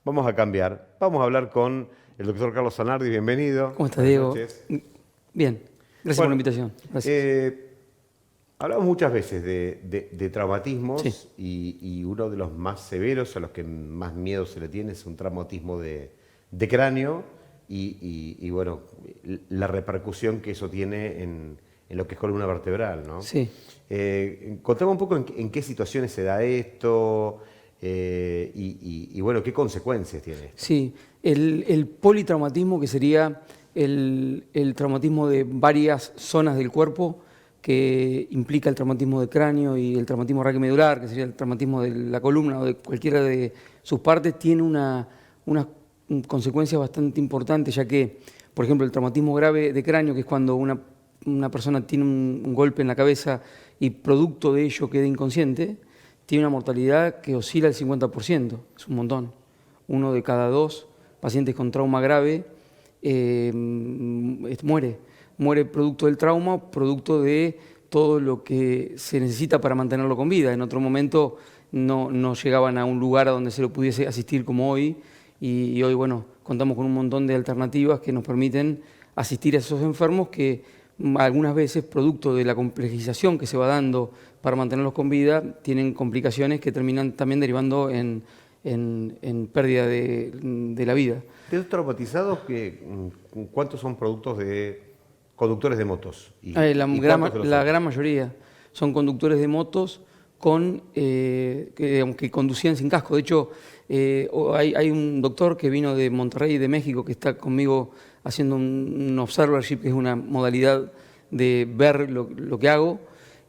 Vamos a cambiar. Vamos a hablar con el doctor Carlos Zanardi. Bienvenido. ¿Cómo estás, Diego? Buenas noches. Bien, gracias por la invitación. Gracias. Hablamos muchas veces de traumatismos Sí. y uno de los más severos, a los que más miedo se le tiene, es un traumatismo de cráneo y bueno, la repercusión que eso tiene en lo que es columna vertebral, ¿no? Sí. Contame un poco en qué situaciones se da esto y bueno, qué consecuencias tiene esto. Sí, el politraumatismo, que sería el traumatismo de varias zonas del cuerpo, que implica el traumatismo de cráneo y el traumatismo raquimedular, que sería el traumatismo de la columna o de cualquiera de sus partes, tiene unas consecuencias bastante importantes, ya que, por ejemplo, el traumatismo grave de cráneo, que es cuando una persona tiene un golpe en la cabeza y producto de ello queda inconsciente, tiene una mortalidad que oscila al 50%, es un montón. 1 de cada 2 pacientes con trauma grave muere producto del trauma, producto de todo lo que se necesita para mantenerlo con vida. En otro momento no llegaban a un lugar a donde se lo pudiese asistir como hoy, y hoy, bueno, contamos con un montón de alternativas que nos permiten asistir a esos enfermos que algunas veces, producto de la complejización que se va dando para mantenerlos con vida, tienen complicaciones que terminan también derivando en pérdida de la vida. De los traumatizados, ¿cuántos son productos de conductores de motos? La gran mayoría son conductores de motos que conducían sin casco. De hecho, hay un doctor que vino de Monterrey, de México, que está conmigo haciendo un observership, que es una modalidad de ver lo que hago,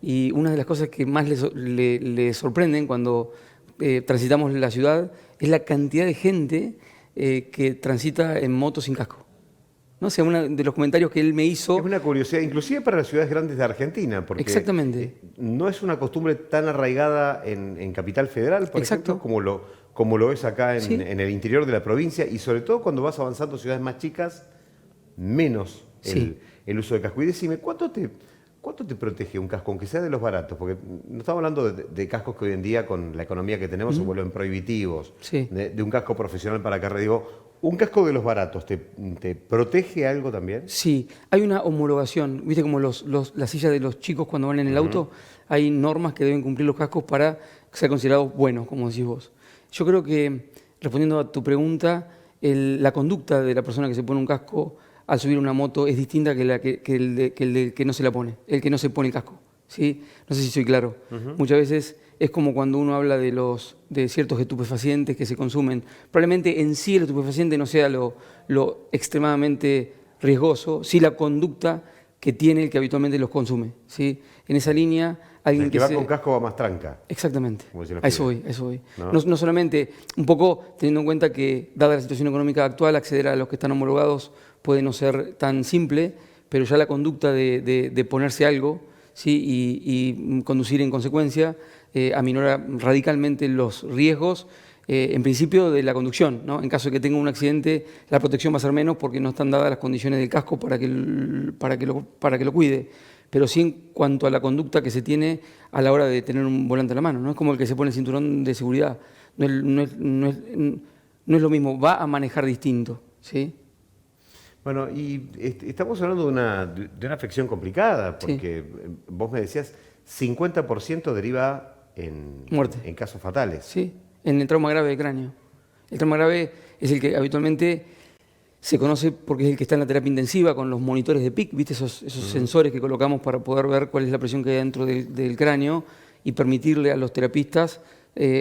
y una de las cosas que más le sorprenden cuando transitamos la ciudad es la cantidad de gente que transita en moto sin casco. No sé, uno de los comentarios que él me hizo... Es una curiosidad, inclusive para las ciudades grandes de Argentina, porque exactamente. No es una costumbre tan arraigada en Capital Federal, por Exacto. ejemplo, como lo es acá Sí. en el interior de la provincia, y sobre todo cuando vas avanzando a ciudades más chicas, menos Sí. el uso de casco. Y decime, ¿cuánto te protege un casco, aunque sea de los baratos? Porque no estamos hablando de cascos que hoy en día, con la economía que tenemos, se vuelven prohibitivos, Sí. de un casco profesional para carrera. Digo, ¿un casco de los baratos te protege algo también? Sí, hay una homologación, viste como las sillas de los chicos cuando van en el auto, hay normas que deben cumplir los cascos para ser considerados buenos, como decís vos. Yo creo que, respondiendo a tu pregunta, la conducta de la persona que se pone un casco al subir una moto es distinta que el que no se la pone, el que no se pone el casco, ¿sí? No sé si soy claro. Muchas veces es como cuando uno habla de ciertos estupefacientes que se consumen. Probablemente en sí el estupefaciente no sea lo extremadamente riesgoso, sí la conducta que tiene el que habitualmente los consume, ¿sí? En esa línea, alguien El que va con casco va más tranca. Exactamente, Como dicen los a eso pibes. voy, a eso voy. ¿No? No solamente, un poco teniendo en cuenta que, dada la situación económica actual, acceder a los que están homologados puede no ser tan simple, pero ya la conducta de ponerse algo, ¿sí? y conducir en consecuencia aminora radicalmente los riesgos, en principio, de la conducción, ¿no? En caso de que tenga un accidente, la protección va a ser menos porque no están dadas las condiciones del casco para que lo cuide. Pero sí en cuanto a la conducta que se tiene a la hora de tener un volante en la mano, ¿no? Es como el que se pone el cinturón de seguridad. No es lo mismo, va a manejar distinto, ¿sí? Bueno, y estamos hablando de una afección complicada, porque vos me decías 50% deriva Muerte. en casos fatales. Sí, en el trauma grave de cráneo. El trauma grave es el que habitualmente se conoce porque es el que está en la terapia intensiva con los monitores de PIC, ¿viste? Esos sensores que colocamos para poder ver cuál es la presión que hay dentro del cráneo y permitirle a los terapistas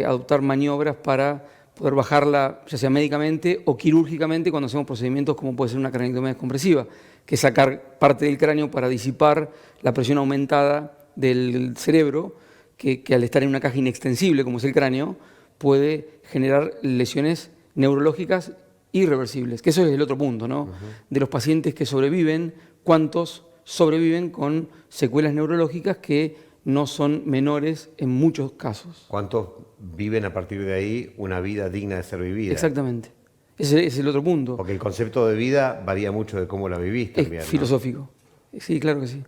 adoptar maniobras para poder bajarla, ya sea médicamente o quirúrgicamente, cuando hacemos procedimientos como puede ser una craneectomía descompresiva, que es sacar parte del cráneo para disipar la presión aumentada del cerebro, que al estar en una caja inextensible como es el cráneo, puede generar lesiones neurológicas irreversibles, que eso es el otro punto, ¿no? De los pacientes que sobreviven, ¿cuántos sobreviven con secuelas neurológicas que no son menores en muchos casos? ¿Cuántos viven a partir de ahí una vida digna de ser vivida? Exactamente. Ese es el otro punto. Porque el concepto de vida varía mucho de cómo la vivís también, Es ¿no? filosófico. Sí, claro que sí.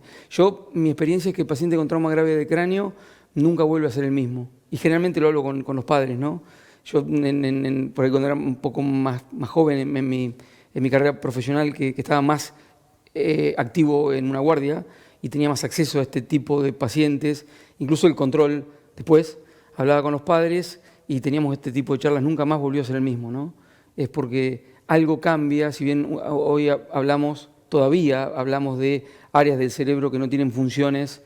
Mi experiencia es que el paciente con trauma grave de cráneo nunca vuelve a ser el mismo. Y generalmente lo hablo con los padres, ¿no? Yo, por ahí cuando era un poco más joven en mi carrera profesional, que estaba más activo en una guardia y tenía más acceso a este tipo de pacientes, incluso el control después, hablaba con los padres y teníamos este tipo de charlas, nunca más volvió a ser el mismo, ¿no? Es porque algo cambia, si bien hoy todavía hablamos de áreas del cerebro que no tienen funciones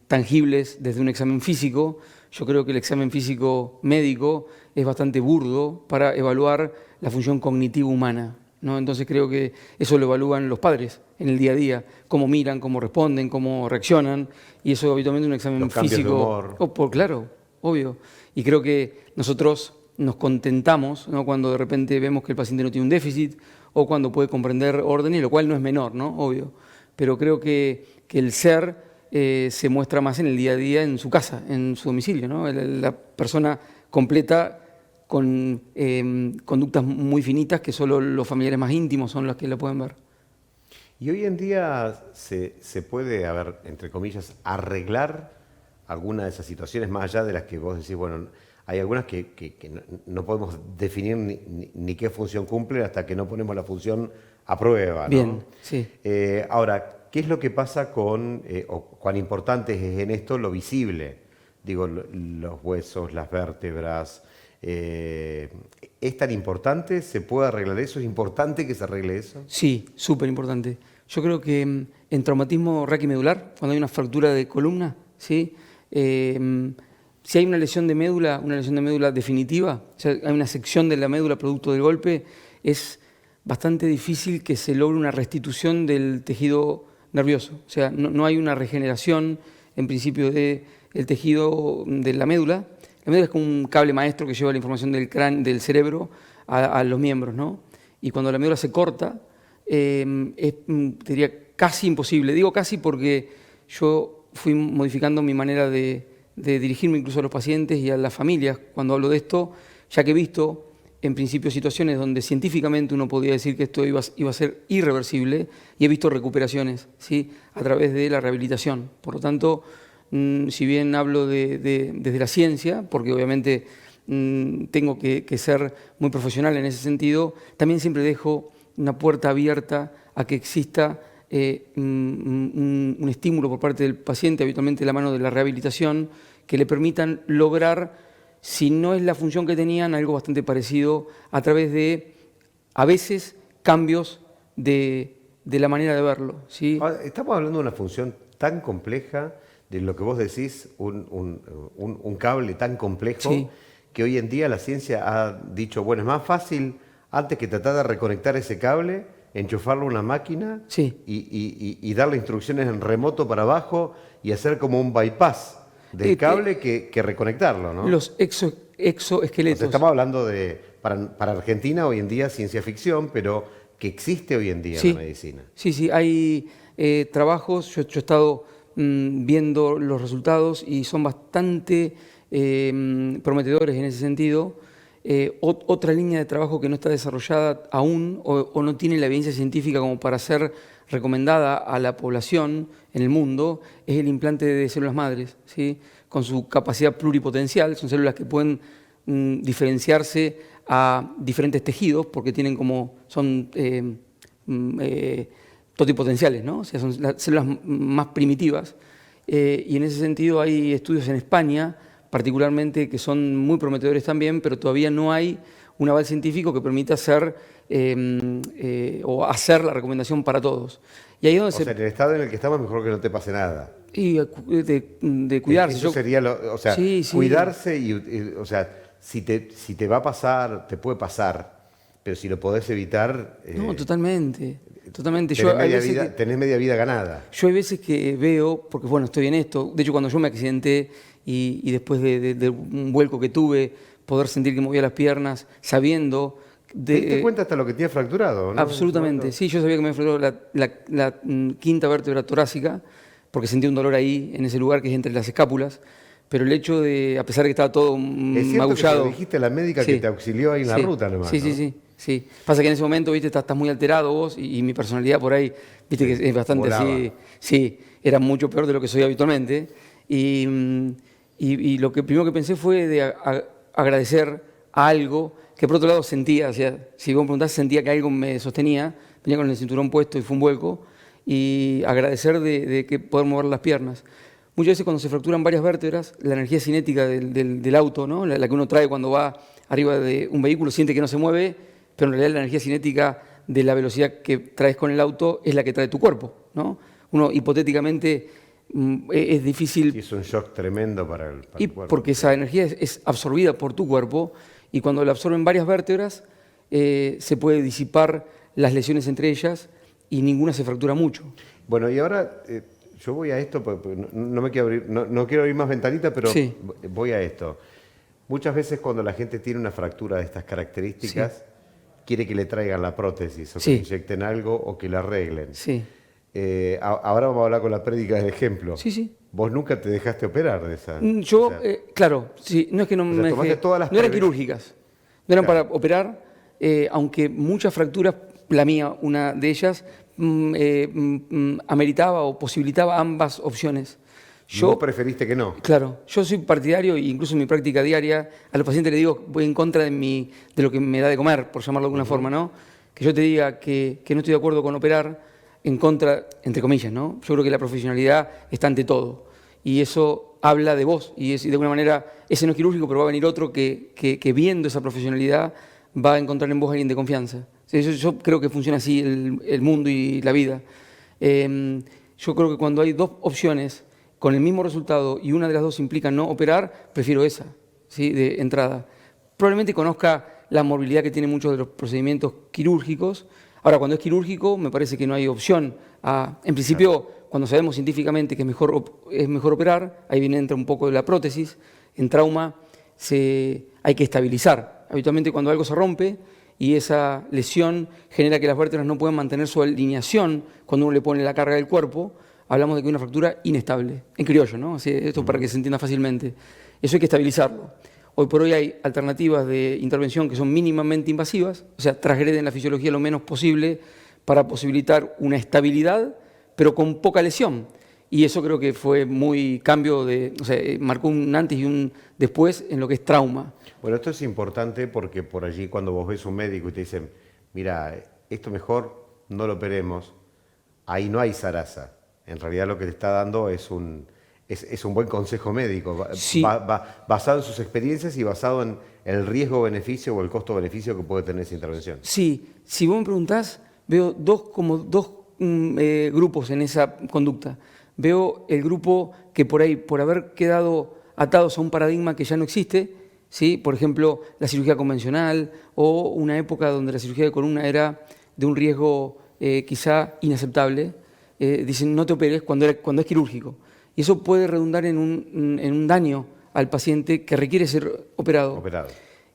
tangibles desde un examen físico. Yo creo que el examen físico médico es bastante burdo para evaluar la función cognitiva humana, ¿no? Entonces creo que eso lo evalúan los padres en el día a día, cómo miran, cómo responden, cómo reaccionan, y eso habitualmente un examen los cambios físico. de humor. Claro, obvio. Y creo que nosotros nos contentamos, ¿no?, cuando de repente vemos que el paciente no tiene un déficit o cuando puede comprender órdenes, lo cual no es menor, ¿no? Obvio. Pero creo que el ser se muestra más en el día a día, en su casa, en su domicilio, ¿no? La persona completa con conductas muy finitas que solo los familiares más íntimos son los que la pueden ver. Y hoy en día se puede, a ver, entre comillas, arreglar alguna de esas situaciones más allá de las que vos decís, bueno, hay algunas que no podemos definir ni qué función cumplen hasta que no ponemos la función a prueba, ¿no? Bien, sí. Ahora, ¿qué es lo que pasa o cuán importante es en esto lo visible? Digo, los huesos, las vértebras. ¿Es tan importante? ¿Se puede arreglar eso? ¿Es importante que se arregle eso? Sí, súper importante. Yo creo que en traumatismo raquimedular, cuando hay una fractura de columna, ¿sí? Si hay una lesión de médula definitiva, o sea, hay una sección de la médula producto del golpe, es bastante difícil que se logre una restitución del tejido nervioso. O sea, no hay una regeneración, en principio, del tejido de la médula. La médula es como un cable maestro que lleva la información del cerebro a los miembros, ¿no? Y cuando la médula se corta, diría casi imposible. Digo casi porque yo fui modificando mi manera de dirigirme incluso a los pacientes y a las familias cuando hablo de esto, ya que he visto en principio situaciones donde científicamente uno podría decir que esto iba a ser irreversible, y he visto recuperaciones, ¿sí?, a través de la rehabilitación. Por lo tanto, si bien hablo desde la ciencia, porque obviamente tengo que ser muy profesional en ese sentido, también siempre dejo una puerta abierta a que exista un estímulo por parte del paciente, habitualmente de la mano de la rehabilitación, que le permitan lograr, si no es la función que tenían, algo bastante parecido a través de, a veces, cambios de la manera de verlo, ¿sí? Estamos hablando de una función tan compleja, de lo que vos decís, un cable tan complejo, sí, que hoy en día la ciencia ha dicho, bueno, es más fácil, antes que tratar de reconectar ese cable, enchufarlo a una máquina, sí, y darle instrucciones en remoto para abajo y hacer como un bypass del cable que reconectarlo, ¿no? Los exoesqueletos. O sea, estamos hablando de, para Argentina hoy en día, ciencia ficción, pero que existe hoy en día, sí, en la medicina. Sí, sí, hay trabajos, yo he estado viendo los resultados y son bastante prometedores en ese sentido. Otra línea de trabajo que no está desarrollada aún o no tiene la evidencia científica como para ser recomendada a la población en el mundo es el implante de células madres, ¿sí?, con su capacidad pluripotencial. Son células que pueden diferenciarse a diferentes tejidos porque tienen son totipotenciales, ¿no? O sea, son las células más primitivas. Y en ese sentido hay estudios en España, particularmente, que son muy prometedores también, pero todavía no hay un aval científico que permita hacer la recomendación para todos. Y ahí es donde sea, en el estado en el que estamos, mejor que no te pase nada. Y de cuidarse. Eso sería, sí, cuidarse y, o sea, si te va a pasar, te puede pasar, pero si lo podés evitar... no, totalmente. Tenés media vida ganada. Yo hay veces que veo, porque bueno, estoy en esto, de hecho cuando yo me accidenté y después de un vuelco que tuve, poder sentir que movía las piernas, sabiendo... ¿Te diste cuenta hasta lo que tenía fracturado, no? Absolutamente, sí, yo sabía que me fracturó la quinta vértebra torácica, porque sentí un dolor ahí, en ese lugar que es entre las escápulas, pero el hecho de, a pesar de que estaba todo magullado... Es cierto que dijiste a la médica, sí, que te auxilió ahí en la ruta nomás, sí, ¿no? Sí. Pasa que en ese momento, viste, estás muy alterado vos y mi personalidad por ahí, viste, que es bastante así. Sí, era mucho peor de lo que soy habitualmente. Y lo que primero que pensé fue de agradecer a algo que por otro lado sentía, o sea, si vos me preguntás, sentía que algo me sostenía, venía con el cinturón puesto y fue un vuelco, y agradecer de que poder mover las piernas. Muchas veces cuando se fracturan varias vértebras, la energía cinética del auto, ¿no? la que uno trae cuando va arriba de un vehículo, siente que no se mueve, pero en realidad la energía cinética de la velocidad que traes con el auto es la que trae tu cuerpo, ¿no? Uno hipotéticamente es difícil... Sí, es un shock tremendo para el cuerpo. Porque esa energía es absorbida por tu cuerpo y cuando la absorben varias vértebras se puede disipar las lesiones entre ellas y ninguna se fractura mucho. Bueno, y ahora yo voy a esto, porque no me quiero abrir, no quiero abrir más ventanita, pero sí. Voy a esto. Muchas veces cuando la gente tiene una fractura de estas características, sí, quiere que le traigan la prótesis, o que le inyecten algo, o que la arreglen. Sí. Ahora vamos a hablar con la prédica del ejemplo. Sí, sí. ¿Vos nunca te dejaste operar de esa? Yo, claro, sí, no es que no me dejé, no eran quirúrgicas, no eran para operar, aunque muchas fracturas, la mía, una de ellas, ameritaba o posibilitaba ambas opciones. ¿Vos preferiste que no? Claro, yo soy partidario, e incluso en mi práctica diaria, a los pacientes les digo, voy en contra de lo que me da de comer, por llamarlo de alguna forma, ¿no? Que yo te diga que no estoy de acuerdo con operar, en contra, entre comillas, ¿no? Yo creo que la profesionalidad está ante todo, y eso habla de vos, y de alguna manera, ese no es quirúrgico, pero va a venir otro que viendo esa profesionalidad va a encontrar en vos a alguien de confianza. Yo creo que funciona así el mundo y la vida. Yo creo que cuando hay dos opciones con el mismo resultado y una de las dos implica no operar, prefiero esa, ¿sí? De entrada. Probablemente conozca la morbilidad que tienen muchos de los procedimientos quirúrgicos. Ahora, cuando es quirúrgico, me parece que no hay opción. En principio, cuando sabemos científicamente que es mejor operar, ahí entra un poco de la prótesis. En trauma hay que estabilizar. Habitualmente cuando algo se rompe y esa lesión genera que las vértebras no puedan mantener su alineación cuando uno le pone la carga del cuerpo, hablamos de que hay una fractura inestable, en criollo, ¿no? Así, esto para que se entienda fácilmente. Eso hay que estabilizarlo. Hoy por hoy hay alternativas de intervención que son mínimamente invasivas, o sea, transgreden la fisiología lo menos posible para posibilitar una estabilidad, pero con poca lesión. Y eso creo que fue muy cambio o sea, marcó un antes y un después en lo que es trauma. Bueno, esto es importante porque por allí cuando vos ves un médico y te dicen, mira, esto mejor no lo operemos, ahí no hay zaraza. En realidad lo que te está dando es un buen consejo médico, sí, basado en sus experiencias y basado en el riesgo-beneficio o el costo-beneficio que puede tener esa intervención. Sí, si vos me preguntás, veo dos grupos en esa conducta. Veo el grupo que por ahí, por haber quedado atados a un paradigma que ya no existe, ¿sí? Por ejemplo, la cirugía convencional o una época donde la cirugía de columna era de un riesgo quizá inaceptable, dicen no te operes cuando es quirúrgico. Y eso puede redundar en un daño al paciente que requiere ser operado.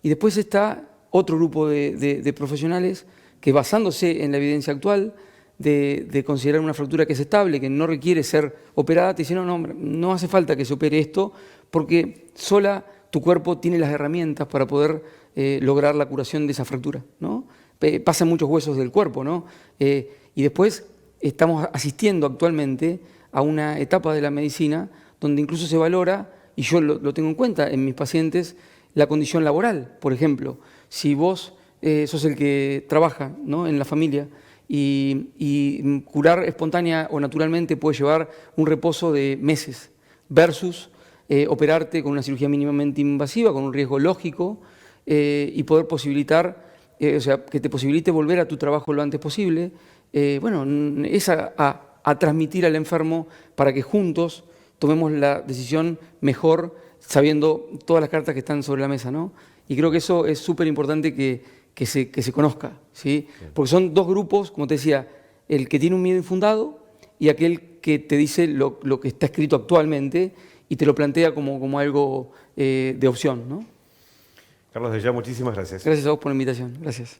Y después está otro grupo de profesionales que basándose en la evidencia actual de considerar una fractura que es estable, que no requiere ser operada, te dicen no hace falta que se opere esto porque sola tu cuerpo tiene las herramientas para poder lograr la curación de esa fractura, ¿no? Pasan muchos huesos del cuerpo, ¿no? Y después estamos asistiendo actualmente a una etapa de la medicina donde incluso se valora, y yo lo tengo en cuenta en mis pacientes, la condición laboral. Por ejemplo, si vos sos el que trabaja, ¿no? En la familia y curar espontánea o naturalmente puede llevar un reposo de meses versus operarte con una cirugía mínimamente invasiva, con un riesgo lógico y poder posibilitar, o sea, que te posibilite volver a tu trabajo lo antes posible. Bueno, es a transmitir al enfermo para que juntos tomemos la decisión mejor sabiendo todas las cartas que están sobre la mesa, ¿no? Y creo que eso es súper importante que se conozca, ¿sí? Porque son dos grupos, como te decía, el que tiene un miedo infundado y aquel que te dice lo que está escrito actualmente y te lo plantea como algo de opción, ¿no? Carlos, de ya muchísimas gracias. Gracias a vos por la invitación. Gracias.